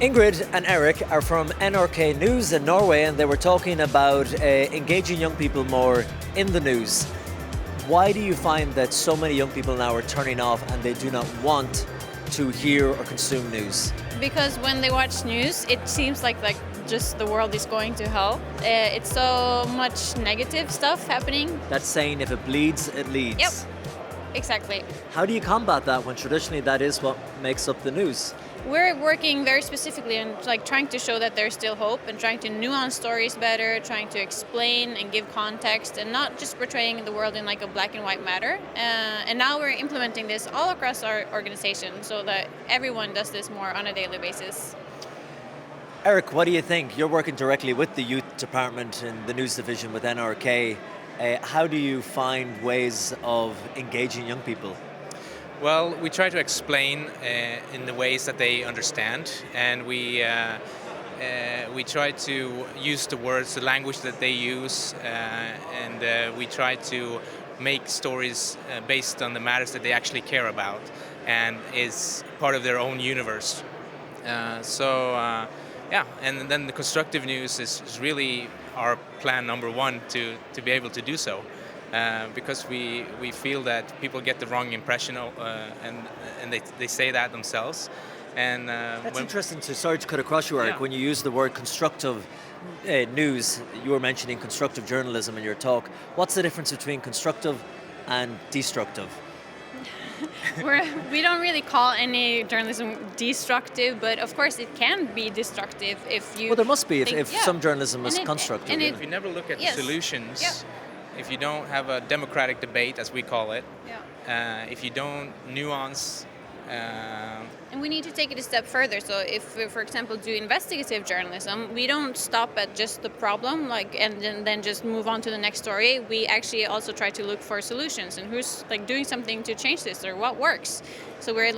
Ingrid and Eric are from NRK News in Norway, and they were talking about engaging young people more in the news. Why do you find that so many young people now are turning off and they do not want to hear or consume news? Because when they watch news, it seems like just the world is going to hell. It's so much negative stuff happening. That's saying if it bleeds, it leads. Yep, exactly. How do you combat that when traditionally that is what makes up the news? We're working very specifically on trying to show that there's still hope and trying to nuance stories better, trying to explain and give context and not just portraying the world in a black and white matter. And now we're implementing this all across our organization so that everyone does this more on a daily basis. Eric, what do you think? You're working directly with the youth department in the news division with NRK. How do you find ways of engaging young people? Well, we try to explain in the ways that they understand, and we try to use the words, the language that they use, and we try to make stories based on the matters that they actually care about and is part of their own universe. And then the constructive news is really our plan number one to be able to do so. Because we feel that people get the wrong impression and they say that themselves. And that's interesting. Sorry to cut across you, Eric. Yeah. When you use the word constructive news, you were mentioning constructive journalism in your talk. What's the difference between constructive and destructive? We don't really call any journalism destructive, but of course it can be destructive if you. Well, there must be if yeah. some journalism is constructive. and if you never look at yes. the solutions. Yeah. If you don't have a democratic debate, as we call it, Yeah. if you don't nuance. And we need to take it a step further. So if we, for example, do investigative journalism, we don't stop at just the problem, and then just move on to the next story. We actually also try to look for solutions and who's doing something to change this or what works. So we're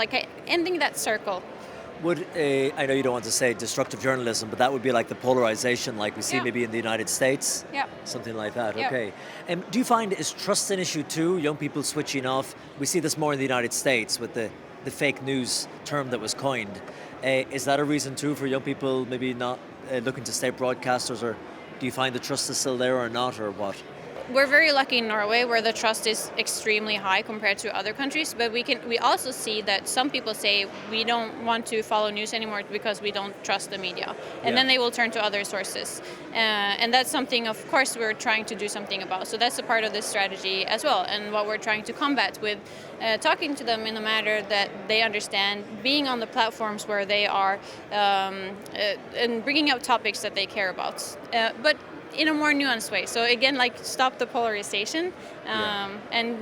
ending that circle. Would I know you don't want to say destructive journalism, but that would be like the polarization like we see Yeah. maybe in the United States? Yeah. Something like that, Yeah. okay. Do you find, is trust an issue too? Young people switching off? We see this more in the United States with the fake news term that was coined. Is that a reason too for young people maybe not looking to stay broadcasters, or do you find the trust is still there or not, or what? We're very lucky in Norway where the trust is extremely high compared to other countries, but we also see that some people say we don't want to follow news anymore because we don't trust the media, and then they will turn to other sources, and that's something of course we're trying to do something about. So that's a part of this strategy as well, and what we're trying to combat with talking to them in a manner that they understand, being on the platforms where they are, and bringing up topics that they care about, but in a more nuanced way. So again, stop the polarization, and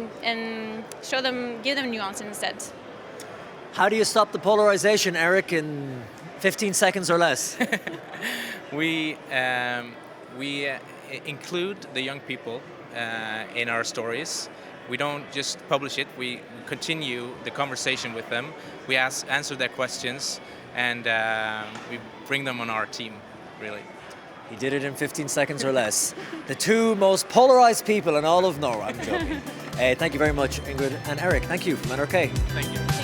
give them nuance instead. How do you stop the polarization, Eric, in 15 seconds or less? We include the young people in our stories. We don't just publish it, we continue the conversation with them. We answer their questions, and we bring them on our team, really. He did it in 15 seconds or less. The two most polarized people in all of Norway. I'm joking. Thank you very much, Ingrid and Eric. Thank you from NRK. Thank you.